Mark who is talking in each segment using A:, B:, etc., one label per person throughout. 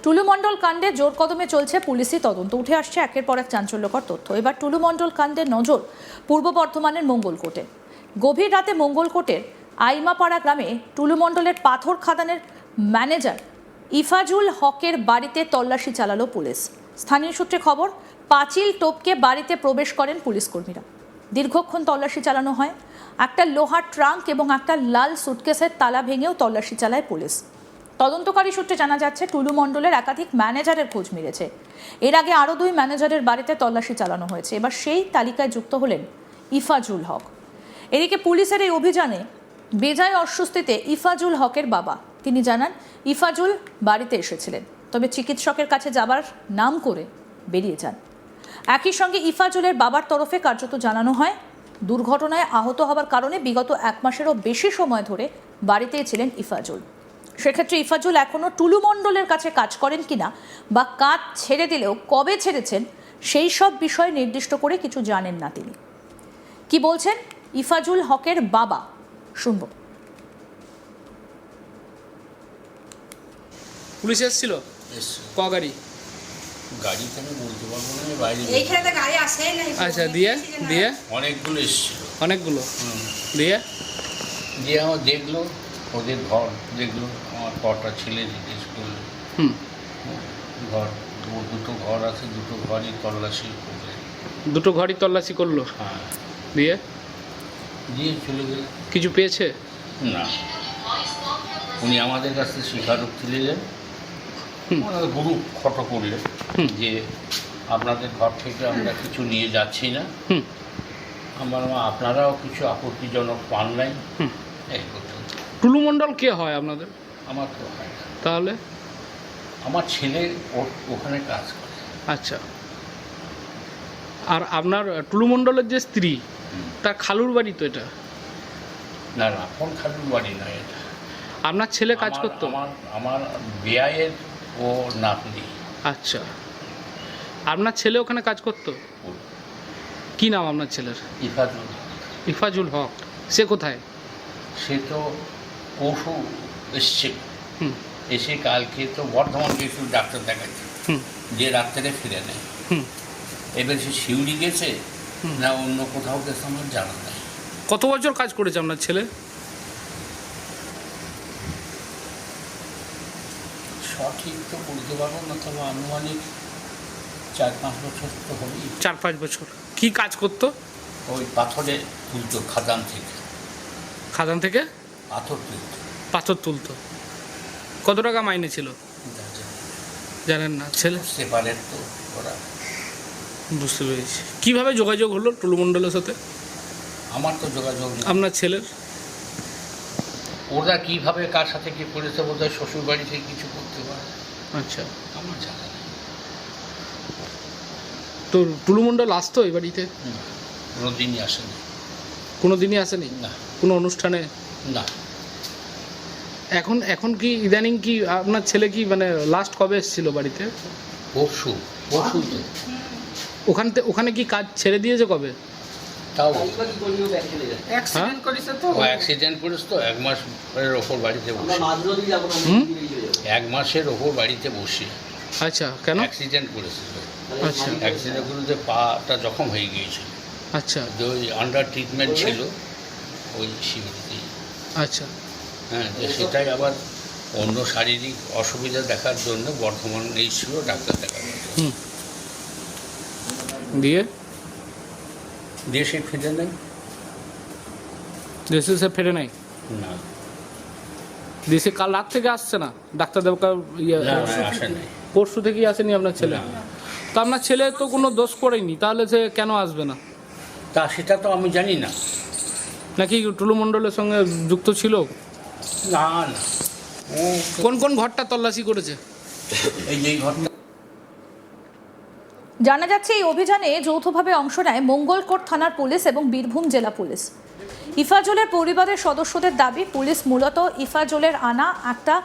A: টুলু মণ্ডল কাণ্ডে জোর কদমে চলছে পুলিশি তদন্ত। উঠে আসছে একের পর এক চাঞ্চল্যকর তথ্য। এবার টুলু মণ্ডল কাণ্ডের নজর পূর্ব বর্ধমানের মঙ্গলকোটে। গভীর রাতে মঙ্গলকোটের আইমাপাড়া গ্রামে টুলু মণ্ডলের পাথর খাদানের ম্যানেজার ইফাজুল হকের বাড়িতে তল্লাশি চালালো পুলিশ। স্থানীয় সূত্রে খবর, পাঁচিল টপকে বাড়িতে প্রবেশ করেন পুলিশ কর্মীরা। দীর্ঘক্ষণ তল্লাশি চালানো হয়। একটা লোহার ট্রাঙ্ক এবং একটা লাল সুটকেসের তালা ভেঙেও তল্লাশি চালায় পুলিশ। তদন্তকারী সূত্রে জানা যাচ্ছে টুলু মণ্ডলের একাধিক ম্যানেজারের খোঁজ মিলেছে। এর আগে আরও 2 ম্যানেজারের বাড়িতে তল্লাশি চালানো হয়েছে। এবার সেই তালিকায় যুক্ত হলেন ইফাজুল হক। এদিকে পুলিশের এই অভিযানে বেজায় অস্বস্তিতে ইফাজুল হকের বাবা। তিনি জানান, ইফাজুল বাড়িতে এসেছিলেন, তবে চিকিৎসকের কাছে যাবার নাম করে বেরিয়ে যান। একই সঙ্গে ইফাজুলের বাবার তরফে কার্যত জানানো হয়, দুর্ঘটনায় আহত হবার কারণে বিগত 1 মাসেরও বেশি সময় ধরে বাড়িতেই ছিলেন ইফাজুল। সেক্ষেত্রে ইফাজুল এখনও টুলু মণ্ডলের কাছে কাজ করেন কিনা বা কাজ ছেড়ে দিলেও কবে ছেড়েছেন সেই সব বিষয় নির্দিষ্ট করে কিছু জানেন না তিনি। কি বলছেন ইফাজুল হকের বাবা, শুনব।
B: পুলিশ এসেছিল ক গাড়ি
C: গাড়িতে আমি বলতে পারবো না, বাইরে
D: এইখানে তো গাড়ি আসে না।
B: আচ্ছা, দিয়ে দিয়ে
C: অনেকগুলো এসেছিল।
B: অনেকগুলো দিয়ে
C: দিয়ে আমার দেখলো, ওদের ঘর দেখলো, আমার কটা ছেলে জিজ্ঞেস করলো। ঘর দুটো ঘর আছে, দুটো ঘরই তল্লাশি করলে।
B: দুটো ঘরই তল্লাশি করলো।
C: হ্যাঁ,
B: দিয়ে
C: দিয়ে চলে গেল।
B: কিছু পেয়েছে
C: না, উনি আমাদের কাছে স্বীকারোক্তি নিলেন, ওনাদের গুরু ফটো করলেন যে আপনাদের ঘর থেকে আমরা কিছু নিয়ে যাচ্ছি না। আমার আপনারাও কিছু আপত্তিজনক পান নাই। এই পর্যন্ত।
B: টুলু মণ্ডল কে হয় আপনাদের?
C: আমার তো হয় না।
B: তাহলে
C: আমার ছেলে ওখানে কাজ করে।
B: আচ্ছা, আর আপনার টুলু মণ্ডলের যে স্ত্রী, তার খালুর বাড়ি তো এটা?
C: না না, কোন খালুর বাড়ি নয় এটা।
B: আপনার ছেলে কাজ করতো?
C: আমার বেয়ায়ের ও নাতনি।
B: আচ্ছা, আপনার ছেলে ওখানে কাজ করতো? কি নাম আপনার ছেলের?
C: ইফাজুল।
B: ইফাজুল হক। সে কোথায়?
C: সে তো পশু এসছে, এসে কালকে তো বর্ধমানকে একটু ডাক্তার দেখাচ্ছে, যে রাত্রে ফিরে নেয়। এবার সে শিউরি গেছে না অন্য কোথাও গেছে আমার জানা নেই।
B: কত বছর কাজ করেছে আপনার ছেলে?
C: সঠিক তো বলতে পারবো না, তবে আনুমানিক 4-5 বছর তো হবেই।
B: 4-5 বছর। কি কাজ করতো?
C: ওই পাথরে তুলতো, খাদান থেকে।
B: খাদান থেকে
C: পাথর তুলতো।
B: পাথর তুলতো। কত টাকা মাইনে ছিল জানেন না? ছেলে
C: সেপারেট তো ওরা।
B: বুঝতে পেরেছি। কীভাবে যোগাযোগ হলো টুলু মণ্ডলের সাথে
C: আমার তো যোগাযোগ নেই।
B: আপনার ছেলের?
C: ওরা কীভাবে কার সাথে কী করেছে, বোধহয় শ্বশুর বাড়ি থেকে কিছু করতে পারে।
B: আচ্ছা,
C: আমার জানা নেই।
B: তো টুলু মণ্ডল আসতো এই বাড়িতে?
C: কোনো দিনই আসেনি।
B: কোনো দিনই আসেনি?
C: না।
B: কোনো অনুষ্ঠানে?
C: না।
B: এখন কি ইদানিং কি আপনার ছেলে কি মানে লাস্ট কবে এসেছিল বাড়িতে?
C: পরশু তো।
B: ওখানে কি কাজ ছেড়ে দিয়েছে কবে?
C: তাও
D: অ্যাক্সিডেন্ট করেছে তো।
C: ও অ্যাক্সিডেন্ট করেছে তো, 1 মাসের ওপর বাড়িতে বসে। 1 মাসের ওপর বাড়িতে বসে।
B: আচ্ছা, কেন
C: অ্যাক্সিডেন্ট করেছে তো।
B: আচ্ছা
C: অ্যাক্সিডেন্ট করে পাটা জখম হয়ে গিয়েছিল।
B: আচ্ছা
C: যে ওই আন্ডার ট্রিটমেন্ট ছিল ওই শিবিরেতেই।
B: আচ্ছা।
C: হ্যাঁ, যে সেটাই আবার অন্য শারীরিক অসুবিধা দেখার জন্য বর্ধমান ছিল ডাক্তার দেখানো।
B: দিয়ে
C: দেশে ফিরে নেই।
B: দেশে সে ফেরে নাই?
C: না,
B: দেশে কাল রাত থেকে আসছে না? ডাক্তার দেবকা
C: আসে নাই।
B: পরশু থেকেই আসেনি আপনার ছেলে? তো আপনার ছেলে তো কোনো দোষ করেনি, তাহলে সে কেন আসবে না?
C: তা সেটা তো আমি জানি না।
B: নাকি টুলু মণ্ডলের সঙ্গে যুক্ত ছিল?
C: না না, ও
B: কোন কোন ঘরটা তল্লাশি করেছে?
C: এই ঘটনা।
A: জানা যাচ্ছে এই অভিযানে যৌথভাবে অংশ নেয় মঙ্গলকোট থানার পুলিশ এবং বীরভূম জেলা পুলিশ। ইফাজুলের পরিবারের সদস্যদের দাবি, পুলিশ মূলত ইফাজুলের আনা একটা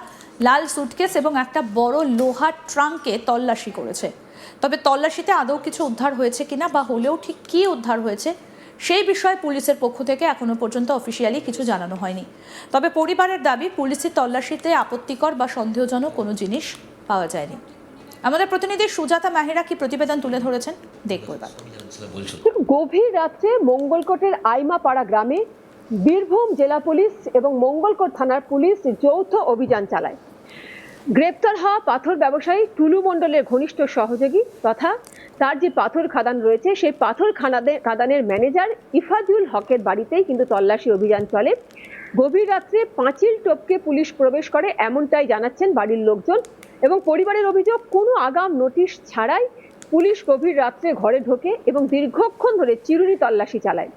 A: লাল সুটকেস এবং একটা বড় লোহার ট্রাঙ্কে তল্লাশি করেছে। তবে তল্লাশিতে আদৌ কিছু উদ্ধার হয়েছে কিনা বা হলেও ঠিক কী উদ্ধার হয়েছে সেই বিষয়ে পুলিশের পক্ষ থেকে এখনো পর্যন্ত অফিসিয়ালি কিছু জানানো হয়নি। তবে পরিবারের দাবি, পুলিশের তল্লাশিতে আপত্তিকর বা সন্দেহজনক কোনো জিনিস পাওয়া যায়নি। আমাদের প্রতিনিধি সুজাতা মাহেরা কি প্রতিবেদন তুলে ধরেছেন দেখবো এবার।
E: গভীর রাত্রে মঙ্গলকোটের আইমাপাড়া গ্রামে বীরভূম জেলা পুলিশ এবং মঙ্গলকোট থানার পুলিশ যৌথ অভিযান চালায়। গ্রেপ্তার হওয়া পাথর ব্যবসায়ী টুলু মণ্ডলের ঘনিষ্ঠ সহযোগী তথা তার যে পাথর খাদান রয়েছে সেই পাথর খাদানের ম্যানেজার ইফাজুল হকের বাড়িতেই কিন্তু তল্লাশি অভিযান চলে। গভীর রাত্রে পাঁচিল টপকে পুলিশ প্রবেশ করে এমনটাই জানাচ্ছেন বাড়ির লোকজন এবং পরিবারের অভিযোগ কোনো আগাম নোটিশ ছাড়াই পুলিশ গভীর রাত্রে ঘরে ঢোকে এবং দীর্ঘক্ষণ ধরে চিরুনি তল্লাশি চালায়।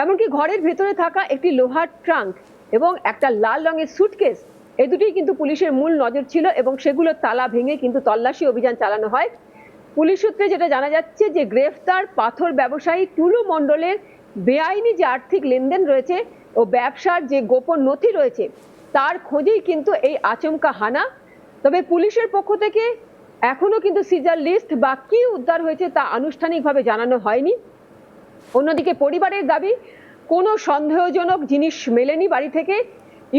E: এমনকি ঘরের ভেতরে থাকা একটি লোহার ট্রাঙ্ক এবং একটা লাল রঙের সুটকেস এই দুটোই কিন্তু পুলিশের মূল নজর ছিল এবং সেগুলোর তালা ভেঙে কিন্তু তল্লাশি অভিযান চালানো হয়। পুলিশ সূত্রে যেটা জানা যাচ্ছে যে গ্রেফতার পাথর ব্যবসায়ী টুলু মণ্ডলের বেআইনি যে আর্থিক লেনদেন রয়েছে ও ব্যবসার যে গোপন নথি রয়েছে তার খোঁজেই কিন্তু এই আচমকা হানা। তবে পুলিশের পক্ষ থেকে এখনো কিন্তু সিজার লিস্ট বা কি উদ্ধার হয়েছে তা আনুষ্ঠানিকভাবে জানানো হয়নি। অন্যদিকে পরিবারের দাবি কোনো সন্দেহজনক জিনিস মেলেনি বাড়ি থেকে।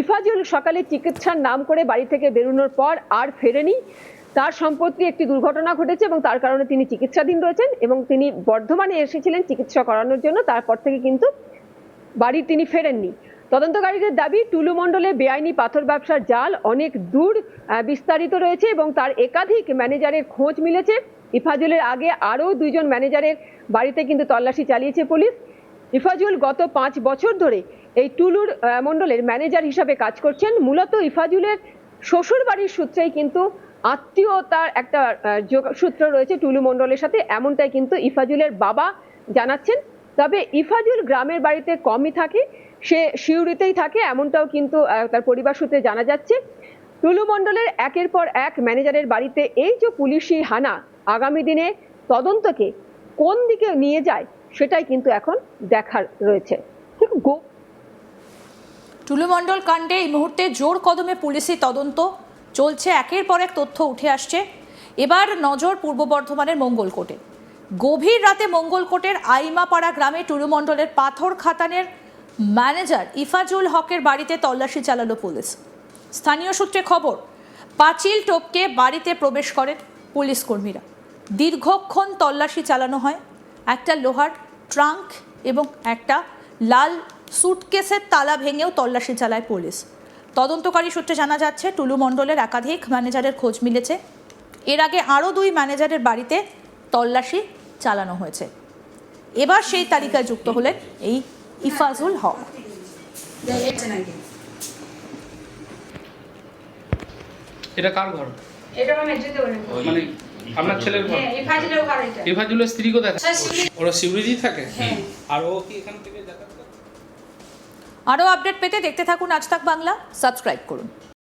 E: ইফাজুল সকালে চিকিৎসার নাম করে বাড়ি থেকে বেরোনোর পর আর ফেরেনি। তার সম্প্রতি একটি দুর্ঘটনা ঘটেছে এবং তার কারণে তিনি চিকিৎসাধীন রয়েছেন এবং তিনি বর্ধমানে এসেছিলেন চিকিৎসা করানোর জন্য, তারপর থেকে কিন্তু বাড়ি তিনি ফেরেননি। তদন্তকারীদের দাবি টুলু মণ্ডলের বেআইনি পাথর ব্যবসার জাল অনেক দূর বিস্তারিত রয়েছে এবং তার একাধিক ম্যানেজারের খোঁজ মিলেছে। ইফাজুলের আগে আরও 2 জন ম্যানেজারের বাড়িতে কিন্তু তল্লাশি চালিয়েছে পুলিশ। ইফাজুল গত 5 বছর ধরে এই টুলুর মণ্ডলের ম্যানেজার হিসাবে কাজ করছেন। মূলত ইফাজুলের শ্বশুর বাড়ির সূত্রেই কিন্তু আত্মীয়তার একটা সূত্র রয়েছে টুলু মণ্ডলের সাথে, এমনটাই কিন্তু ইফাজুলের বাবা জানাচ্ছেন। তবে ইফাজুল গ্রামের বাড়িতে কমই থাকে, সে শিউরিতেই থাকে এমনটাও কিন্তু তার পরিবার সূত্রে জানা যাচ্ছে। টুলু মণ্ডলের একের পর এক ম্যানেজারের বাড়িতে এই যে পুলিশি হানা আগামী দিনে তদন্তকে কোন দিকে নিয়ে যায় সেটাই কিন্তু এখন দেখার রয়েছে।
A: টুলু মণ্ডল কাণ্ডে এই মুহূর্তে জোর কদমে পুলিশি তদন্ত চলছে, একের পর এক তথ্য উঠে আসছে। এবার নজর পূর্ব বর্ধমানের মঙ্গলকোটে। গভীর রাতে মঙ্গলকোটের আইমাপাড়া গ্রামে টুলু মণ্ডলের পাথর খাদানের ম্যানেজার ইফাজুল হকের বাড়িতে তল্লাশি চালালো পুলিশ। স্থানীয় সূত্রে খবর, পাঁচিল টপকে বাড়িতে প্রবেশ করেন পুলিশ কর্মীরা। দীর্ঘক্ষণ তল্লাশি চালানো হয়। একটা লোহার ট্রাঙ্ক এবং একটা লাল সুটকেসের তালা ভেঙেও তল্লাশি চালায় পুলিশ। তদন্তকারী সূত্রে জানা যাচ্ছে টুলু মণ্ডলের একাধিক ম্যানেজারের খোঁজ মিলেছে। এর আগে আরও 2 ম্যানেজারের বাড়িতে তল্লাশি চালানো হয়েছে। এবার সেই তালিকায় যুক্ত হলেন এই ইফাজুল হক।
B: এটা কার ঘর?
D: এটা আমি যেতে বলি
B: মানে আপনার ছেলের ঘর?
D: ইফাজুলের ঘর এটা।
B: ইফাজুলের স্ত্রী কোথায়?
D: স্যার শিউরি।
B: ওরা শিউরিতেই থাকে?
D: হ্যাঁ।
B: আর ও কি এখান থেকে যাতায়াত করে?
A: আরও আপডেট পেতে দেখতে থাকুন আজ তাক বাংলা, সাবস্ক্রাইব করুন।